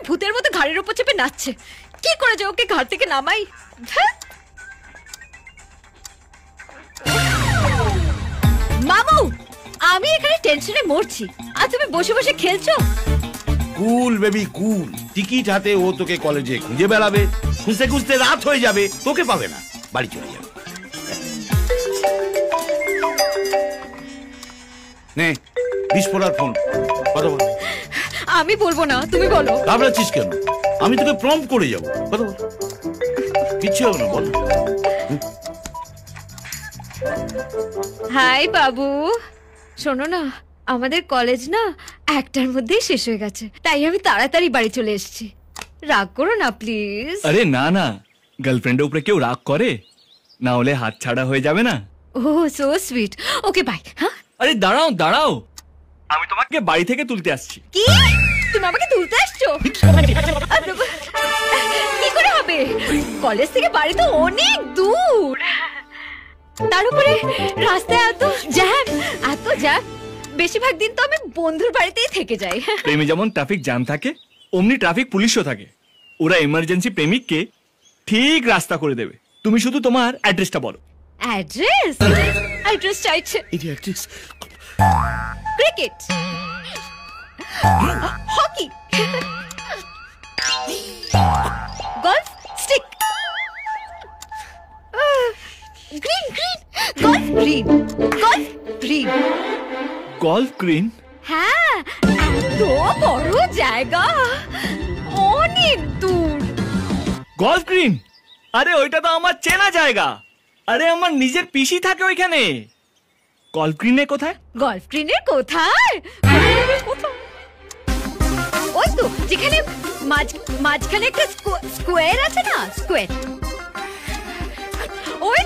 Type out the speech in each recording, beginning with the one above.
ভূতের মতো ঘাড়ের উপর চেপে নাচছে। কি করে যে ওকে ঘাট থেকে নামাই? মামু, আমি এখানে টেনশনে মরছি আর তুমি বসে বসে খেলছো। কুল বেবি কুল। টিকিট হাতে ও তোকে কলেজে খুঁজে বেড়াবে, খুঁজতে খুঁজতে রাত হয়ে যাবে, তোকে পাবে না, বাড়ি চলে যাবে। নে বিস্ফোরার ফোন, কথা বল। আমি বলবো না, তুমি বলো। ঘাবড়াচ্ছিস কেন? আমি তোকে প্রম্পট করে যাবো, কথা বল। কিচ্ছু হবে না, বল। হাই বাবু, শোনো না, আমাদের কলেজ না একটার মধ্যেই শেষ হয়ে গেছে, তাই আমি তাড়াতাড়ি বাড়ি চলে এসেছি। রাগ করো না প্লিজ। আরে না না, গার্লফ্রেন্ডের উপরে কেউ রাগ করে? না হলে হাত ছাড়া হয়ে যাবে না। ও সো সুইট। Okay bye. হ্যাঁ, আরে দাঁড়াও দাঁড়াও, আমি তোমাকে বাড়ি থেকে তুলতে আসছি। কি? তুমি আমাকে তুলতে আসছো? কি করে হবে? কলেজ থেকে বাড়ি তো অনেক দূর, তার উপরে রাস্তায় এত জ্যাম। বেশিরভাগ দিন তো আমি বন্ধুর বাড়িতেই থেকে যাই। প্রেমে যেমন ট্রাফিক জ্যাম থাকে, অমনি ট্রাফিক পুলিশও থাকে। ওরা এমার্জেন্সি প্রেমিককে ঠিক রাস্তা করে দেবে। তুমি শুধু তোমার অ্যাড্রেসটা বলো। অ্যাড্রেস চাইছে? Cricket, hockey, golf stick, green, golf green. Golf green? হ্যাঁ, এত বড় জায়গা, অনেক দূর। Golf green? আরে ওইটা তো আমার চেনা জায়গা। আরে আমার নিজের পিসি থাকে ওইখানে। গলফ গ্রিনে কোথায়? গলফ গ্রিনের কোথায়? ওই তো যেখানে মাঝখানে একটা স্কোয়ার আছে না, স্কোয়ার। ওই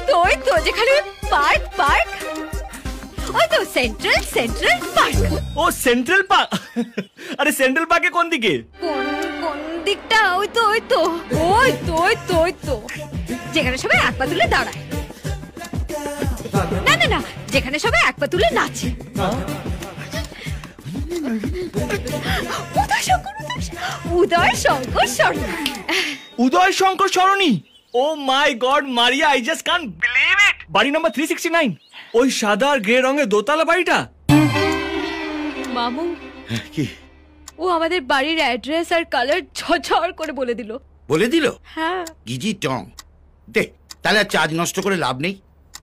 তো যেখানে পার্ক। ওই তো সেন্ট্রাল পার্ক। ও সেন্ট্রাল পার্ক? আরে সেন্ট্রাল পার্কে কোন দিকে? কোন দিকটা? ওই তো যেখানে সবাই এক পা তুলে দাঁড়ায়। না, যেখানে সবাই এক পা তুলে নাচে। Uday Shankar Sarani. Oh my god Maria, I just can't believe it. বাড়ি নাম্বার 369, ওই সাদা আর গ্রে রঙের দোতলা বাড়িটা। মামু, কি? ও আমাদের বাড়ির অ্যাড্রেস আর কালার ঝরঝর করে বলে দিল। বলে দিল? হ্যাঁ। গিজি টং। দেখ, তাহলে আর চার্জ নষ্ট করে লাভ নেই।